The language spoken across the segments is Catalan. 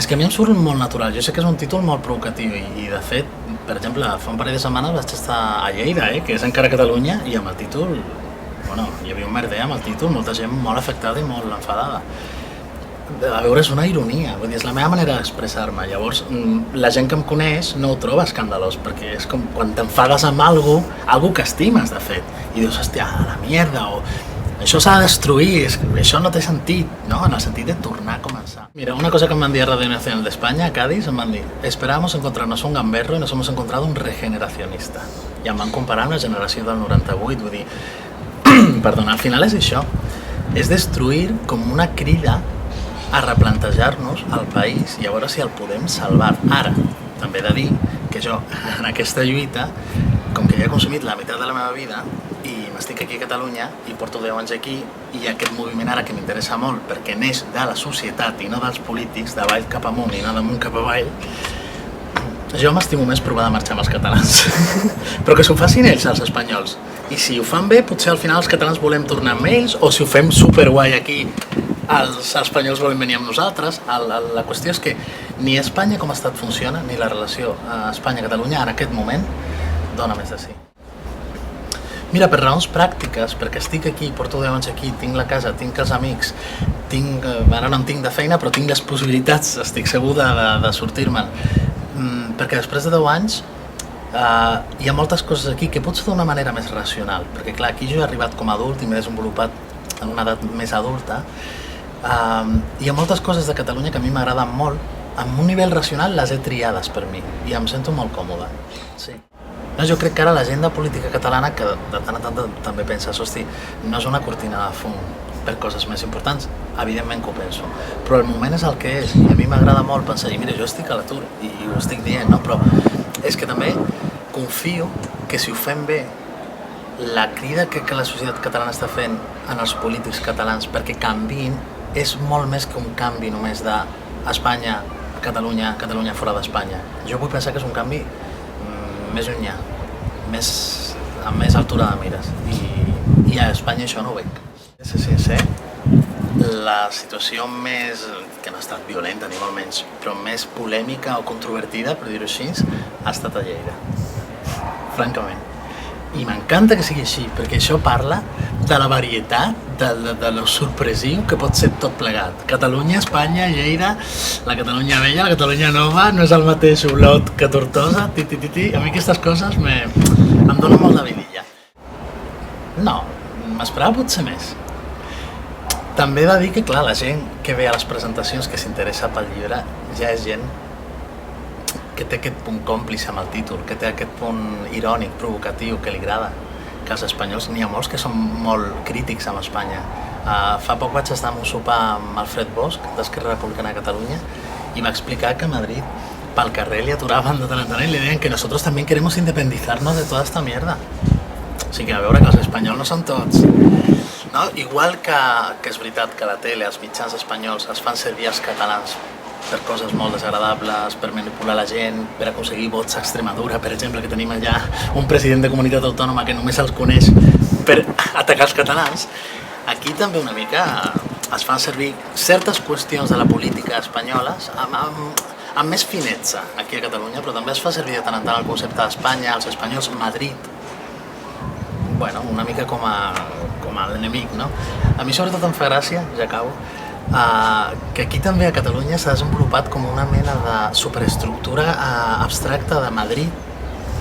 És que a mi em surt molt natural. Jo sé que és un títol molt provocatiu i de fet, per exemple, fa un parell de setmanes vaig estar a Lleida, que és encara Catalunya, i amb el títol, bueno, hi havia un merder amb el títol, molta gent molt afectada i molt enfadada. A veure, és una ironia, vull dir, és la meva manera d'expressar-me. Llavors, la gent que em coneix no ho troba escandalós, perquè és com quan t'enfades amb algú que estimes, de fet, i dius, hòstia, la mierda, o això s'ha de destruir, això no té sentit, no? En el sentit de tornar a començar. Mira, una cosa que em van dir a Radio Nacional de España, a Cádiz, em van dir, esperábamos encontrarnos un gamberro y nos hemos encontrado un regeneracionista. I em van comparar amb la generació del 98, vull dir, perdona, al final és això, és destruir com una crida a replantejar-nos el país i a veure si el podem salvar. Ara, també he de dir que jo, en aquesta lluita, com que ja he consumit la meitat de la meva vida i m'estic aquí a Catalunya i porto 10 anys aquí, i aquest moviment ara que m'interessa molt perquè neix de la societat i no dels polítics, d'avall cap amunt i no d'amunt cap avall, jo m'estimo més provar de marxar amb els catalans. Però que s'ho facin ells, els espanyols. I si ho fan bé, potser al final els catalans volem tornar amb ells, o si ho fem superguai aquí, els espanyols volen venir amb nosaltres. La qüestió és que ni Espanya com a estat funciona, ni la relació Espanya-Catalunya en aquest moment dona més de sí. Mira, per raons pràctiques, perquè estic aquí, porto 10 anys aquí, tinc la casa, tinc els amics, ara no en tinc de feina, però tinc les possibilitats, estic segur de sortir-me'n. Perquè després de 10 anys hi ha moltes coses aquí que potser d'una manera més racional, perquè clar, aquí jo he arribat com a adult i m'he desenvolupat en una edat més adulta. Hi ha moltes coses de Catalunya que a mi m'agraden molt, amb un nivell racional les he triades per mi i em sento molt còmode. Sí. Jo crec que ara la gent de política catalana, que de tant en tant també penses, hosti, no és una cortina de fum per coses més importants, evidentment que ho penso, però el moment és el que és i a mi m'agrada molt pensar, i mira, jo estic a l'atur i ho estic dient, no? Però és que també confio que si ho fem bé, la crida que la societat catalana està fent en els polítics catalans perquè canviïn és molt més que un canvi només d'Espanya, Catalunya, Catalunya fora d'Espanya. Jo vull pensar que és un canvi més llunyà, amb més altura de mires, i a Espanya això no ho veig. És sincer, la situació més, que no ha estat violenta ni molt menys, però més polèmica o controvertida, per dir-ho així, ha estat a Lleida, francament. I m'encanta que sigui així, perquè això parla de la varietat, de lo sorpresiu que pot ser tot plegat. Catalunya, Espanya, Lleida, la Catalunya vella, la Catalunya nova, no és el mateix Olot que Tortosa, ti. A mi aquestes coses em donen molt de vidilla. No, m'esperava potser més. També he de dir que, clar, la gent que ve a les presentacions que s'interessa pel llibre ja és gent que té aquest punt còmplice amb el títol, que té aquest punt irònic, provocatiu, que li agrada. Que els espanyols, n'hi ha molts que són molt crítics amb Espanya. Fa poc vaig estar en un sopar amb Alfred Bosch, d'Esquerra Republicana de Catalunya, i va explicar que a Madrid, pel carrer li aturaven de tant en tant i li deien que nosotros también queremos independizarnos de toda esta mierda. O sigui que a veure que els espanyols no són tots. No? Igual que és veritat que la tele, els mitjans espanyols es fan servir els catalans per coses molt desagradables, per manipular la gent, per aconseguir vots a Extremadura, per exemple, que tenim allà un president de comunitat autònoma que només els coneix per atacar els catalans, aquí també una mica es fan servir certes qüestions de la política espanyola amb més finezza aquí a Catalunya, però també es fa servir de tant en tant el concepte d'Espanya, els espanyols, Madrid, bueno, una mica com a l'enemic, no? A mi sobretot em fa gràcia, ja acabo, que aquí també a Catalunya s'ha desenvolupat com una mena de superestructura abstracta de Madrid,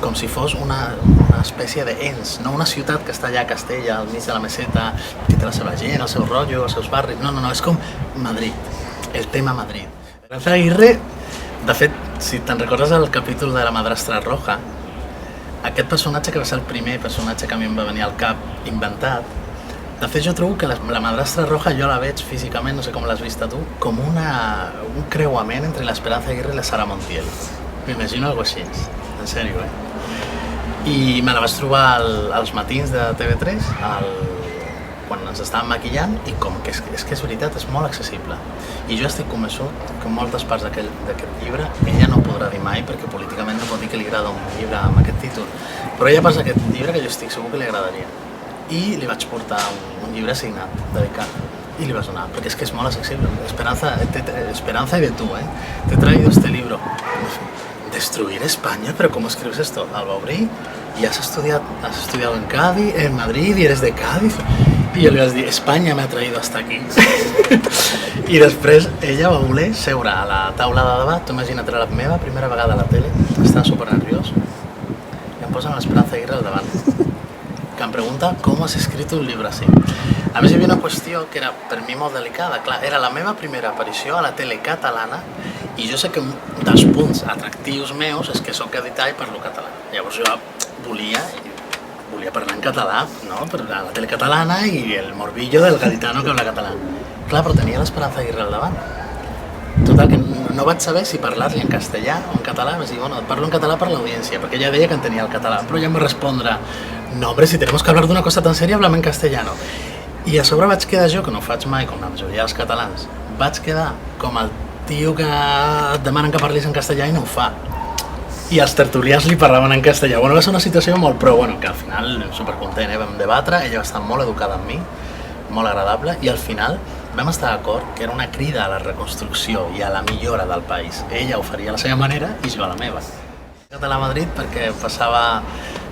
com si fos una espècie d'ens, no una ciutat que està allà a Castella, al mig de la meseta, que té la seva gent, el seu rotllo, els seus barris, no, és com Madrid, el tema Madrid. Esperanza Aguirre, de fet, si te'n recordes el capítol de la madrastra roja, aquest personatge que va ser el primer personatge que a mi em va venir al cap inventat, de fet jo trobo que la madrastra roja jo la veig físicament, no sé com l'has vist tu, com un creuament entre l'Esperanza Aguirre i la Sara Montiel. M'imagino alguna cosa així, en sèrio, I me la vaig trobar als matins de TV3, quan ens estàvem maquillant, i com que és que és veritat, és molt accessible. I jo estic convençut que moltes parts d'aquest llibre ella no podrà dir mai, perquè políticament no pot dir que li agrada un llibre amb aquest títol, però hi ha parts d'aquest llibre que jo estic segur que li agradaria. I li vaig portar un llibre signat, dedicat. Y le vas a donar, porque es que es molt accesible. Esperanza y de tú, te he traído este libro. Destruir España, pero ¿cómo escribes esto? El va obrir y has estudiado en Cádiz, en Madrid, y eres de Cádiz. I jo li vaig dir, Espanya m'ha traído hasta aquí. I després ella va voler seure a la taula de debat. Tu imagina't, era la meva primera vegada a la tele, estava super nerviós. I em posen l'Esperanza Aguirre al davant, que em pregunta com has escrit un llibre així. A més, hi havia una qüestió que era per mi molt delicada. Clar, era la meva primera aparició a la tele catalana i jo sé que un dels punts atractius meus és que soc gadità i parlo català. Llavors jo volia parlar en català, no? Per la tele catalana i el morbillo del gaditano que habla català. Clar, però tenia l'Esperanza Aguirre al davant. Total, que no vaig saber si parlar-li en castellà o en català. Vaig dir, bueno, parlo en català per l'audiència, perquè ella deia que entenia el català, però ella em va respondre, no, hombre, si tenemos que hablar d'una cosa tan seria, hablame en castellano. I a sobre vaig quedar jo, que no ho faig mai, com la majoria dels catalans, vaig quedar com el tio que et demanen que parlis en castellà i no ho fa. I els tertulians li parlaven en castellà. Bueno, va ser una situació molt però, bueno, que al final supercontent, vam debatre, ella va estar molt educada amb mi, molt agradable, i al final vam estar d'acord que era una crida a la reconstrucció i a la millora del país. Ella ho faria a la seva manera i jo a la meva. Català a Madrid perquè passava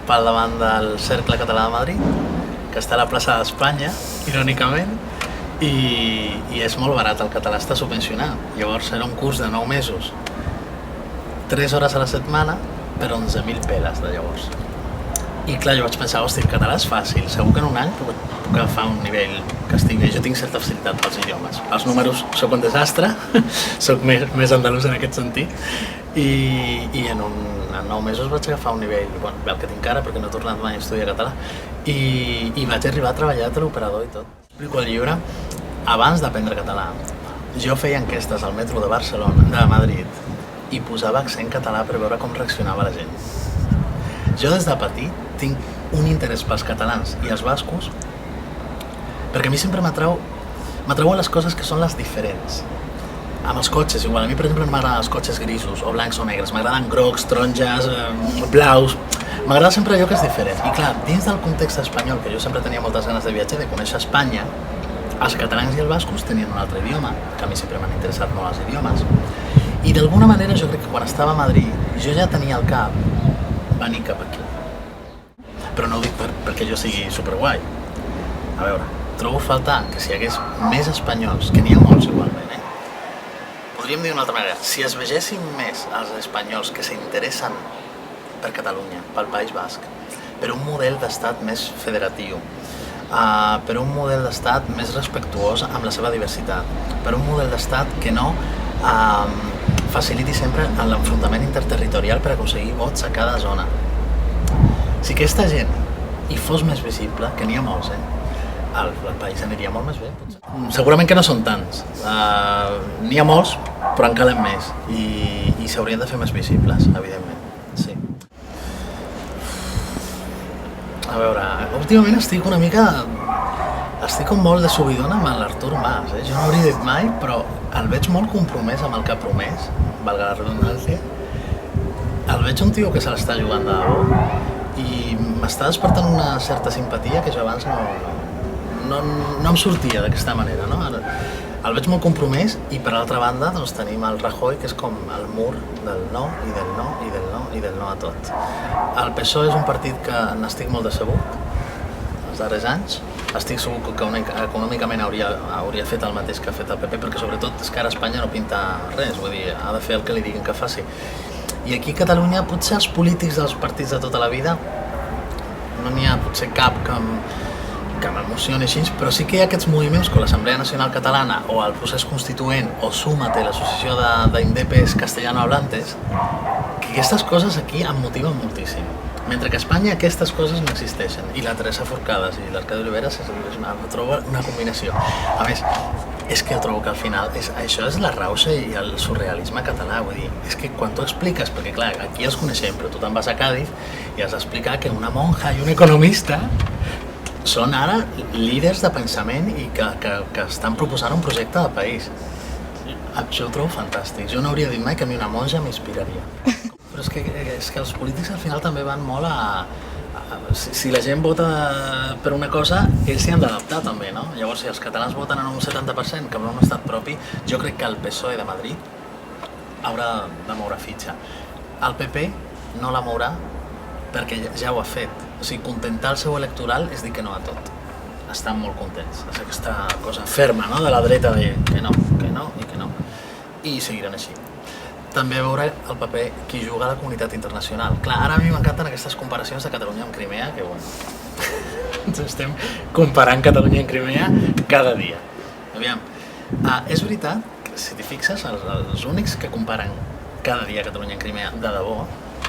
pel davant del Cercle Català de Madrid, que està a la plaça d'Espanya, irònicament, i és molt barat, el català està subvencionat. Llavors era un curs de 9 mesos, 3 hores a la setmana per 11.000 peles de llavors. I clar, jo vaig pensar, hosti, el català és fàcil, segur que en un any puc agafar un nivell que estigui. Jo tinc certa facilitat pels idiomes. Els números soc un desastre, soc més andalús en aquest sentit, i en 9 mesos vaig agafar un nivell, bueno, el que tinc ara perquè no he tornat mai a estudiar català, i vaig arribar a treballar de teleoperador i tot. Explico el llibre, abans d'aprendre català, jo feia enquestes al metro de Barcelona, de Madrid, i posava accent català per veure com reaccionava la gent. Jo des de petit tinc un interès pels catalans i els bascos perquè a mi sempre m'atrauen les coses que són les diferents. Amb els cotxes, igual. A mi, per exemple, no m'agraden els cotxes grisos o blancs o negres. M'agraden grocs, taronges, blaus. M'agrada sempre allò que és diferent. I clar, dins del context espanyol, que jo sempre tenia moltes ganes de viatjar, de conèixer Espanya, els catalans i els bascos tenien un altre idioma, que a mi sempre m'han interessat molt els idiomes. I d'alguna manera jo crec que quan estava a Madrid jo ja tenia al cap venir cap aquí. Però no ho dic perquè jo sigui superguai. A veure, trobo a faltar que si hi hagués més espanyols, que n'hi ha molts igualment, podríem dir d'una altra manera, si es vegessin més els espanyols que s'interessen per Catalunya, pel País Basc, per un model d'estat més federatiu, per un model d'estat més respectuós amb la seva diversitat, per un model d'estat que no faciliti sempre l'enfrontament interterritorial per aconseguir vots a cada zona. Si aquesta gent hi fos més visible, que n'hi ha molts, el país aniria molt més bé, potser. Segurament que no són tants. N'hi ha molts, però en calen més. I s'haurien de fer més visibles, evidentment. Sí. A veure, últimament estic com molt de subidona amb l'Artur Mas. Jo no hauria dit mai, però el veig molt compromès amb el que ha promès, valga la redundància. El veig un tio que se l'està jugant de debò i m'està despertant una certa simpatia que jo abans no em sortia d'aquesta manera, no? El veig molt compromès i per l'altra banda doncs, tenim el Rajoy, que és com el mur del no i del no i del no i del no a tot. El PSOE és un partit que n'estic molt decebut els darrers anys. Estic segur que econòmicament hauria fet el mateix que ha fet el PP, perquè sobretot és que ara Espanya no pinta res, vull dir, ha de fer el que li diguin que faci. I aquí a Catalunya potser els polítics dels partits de tota la vida no n'hi ha potser cap que m'emocioni així, però sí que hi ha aquests moviments com l'Assemblea Nacional Catalana o el procés constituent o Súmate, l'associació d'indepes castellanohablantes, que aquestes coses aquí em motiven moltíssim. Mentre que a Espanya aquestes coses no existeixen i la Teresa Forcades i l'Arcadi Oliveres trobo una combinació. A més, és que jo trobo que al final això és la rauxa i el surrealisme català, vull dir, és que quan tu expliques, perquè clar, aquí els coneixem, però tu te'n vas a Càdiz i has d'explicar que una monja i un economista són ara líders de pensament i que estan proposant un projecte de país. Això ho trobo fantàstic. Jo no hauria dit mai que a mi una monja m'inspiraria. Però és que els polítics al final també van molt a si la gent vota per una cosa, ells s'hi han d'adaptar també, no? Llavors, si els catalans voten en un 70% cap a un estat propi, jo crec que el PSOE de Madrid haurà de moure fitxa. El PP no la mourà perquè ja ho ha fet. O sigui, contentar el seu electoral és dir que no a tot. Estan molt contents. És aquesta cosa ferma, no?, de la dreta de que no, que no i que no. I seguiran així. També veure el paper qui juga a la comunitat internacional. Clar, ara a mi m'encanten aquestes comparacions de Catalunya amb Crimea, que bueno, ens estem comparant Catalunya amb Crimea cada dia. Aviam, és veritat que si t'hi fixes, els únics que comparen cada dia Catalunya amb Crimea de debò,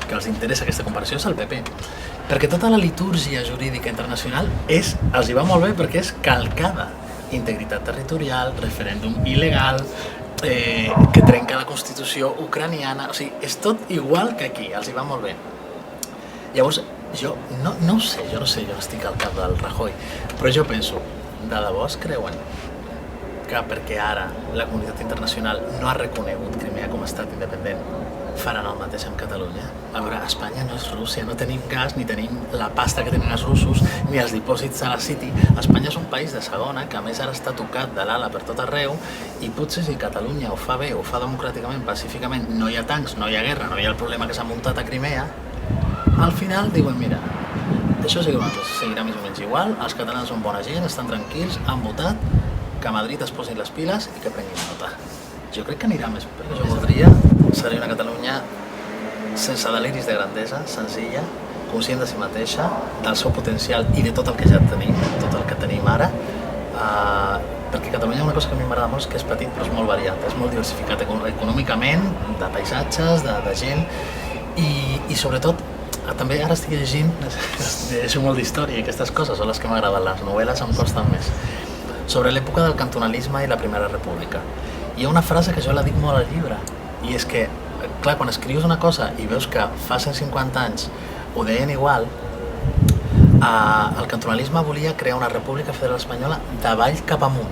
que els interessa aquesta comparació, és el PP. Perquè tota la litúrgia jurídica internacional els hi va molt bé perquè és calcada. Integritat territorial, referèndum il·legal, que trenca la Constitució ucraniana, o sigui, és tot igual que aquí, els hi va molt bé. Llavors, jo no ho sé, jo no estic al cap del Rajoy, però jo penso, de debò es creuen que perquè ara la comunitat internacional no ha reconegut Crimea com a estat independent, faran el mateix amb Catalunya? A veure, Espanya no és Rússia, no tenim gas, ni tenim la pasta que tenen els russos, ni els dipòsits a la City. Espanya és un país de segona, que a més ara està tocat de l'ala per tot arreu, i potser si Catalunya ho fa bé, ho fa democràticament, pacíficament, no hi ha tancs, no hi ha guerra, no hi ha el problema que s'ha muntat a Crimea, al final diuen, mira, això seguirà més o menys igual, els catalans són bona gent, estan tranquils, han votat, que a Madrid es posin les piles i que prenguin nota. Jo crec que anirà més bé. Jo voldria seria una Catalunya sense deliris de grandesa, senzilla, conscient de si mateixa, del seu potencial i de tot el que ja tenim, tot el que tenim ara, perquè Catalunya una cosa que a mi m'agrada molt és que és petit però és molt variat, és molt diversificat econòmicament, de paisatges, de gent, i sobretot també ara estic llegint, llegeixo molt d'història i aquestes coses són les que m'agraden, les novel·les em costen més, sobre l'època del cantonalisme i la Primera República. Hi ha una frase que jo la dic molt al llibre, i és que, clar, quan escrius una cosa i veus que fa 150 anys ho deien igual, el cantonalisme volia crear una república federal espanyola d'avall cap amunt.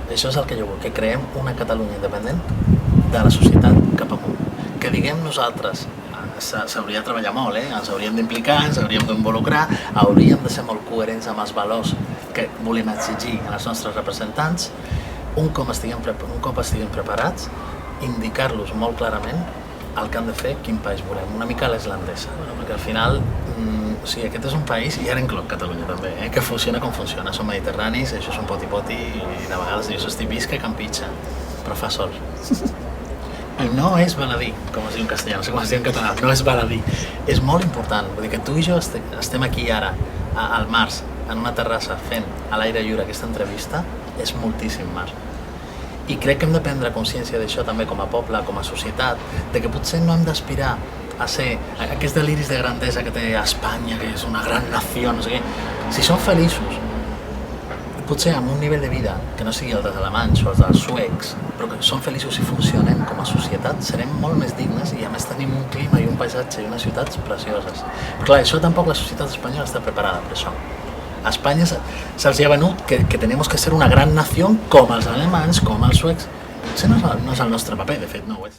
Això és el que jo vull, que creem una Catalunya independent de la societat cap amunt. Que diguem nosaltres, s'hauria de treballar molt, ens hauríem d'implicar, ens hauríem d'involucrar, hauríem de ser molt coherents amb els valors que volem exigir als nostres representants, un cop estiguem preparats, indicar-los molt clarament el que han de fer, quin país volem, una mica a l'islandesa, perquè al final, o sigui, aquest és un país, i ara incloc Catalunya també, que funciona com funciona, som mediterranis, això és un poti-poti, i de vegades dius, hosti, visca Can Pitxa, però fa sol. I no és baladí, com es diu en castellà, no sé com es diu en català, no és baladí, és molt important, vull dir que tu i jo estem aquí ara, al març, en una terrassa fent a l'aire lliure aquesta entrevista, és moltíssim mar. I crec que hem de prendre consciència d'això també com a poble, com a societat, de que potser no hem d'aspirar a ser aquests deliris de grandesa que té Espanya, que és una gran nació, no sé què. Si som feliços, potser amb un nivell de vida que no sigui el dels alemanys o els dels suecs, però que som feliços i funcionem com a societat, serem molt més dignes i a més tenim un clima i un paisatge i unes ciutats precioses. Però clar, això tampoc la societat espanyola està preparada per això. A Espanya se'ls ha venut que tenim que ser una gran nació com els alemanys, com els suecs. Potser no és el nostre paper, de fet no ho és.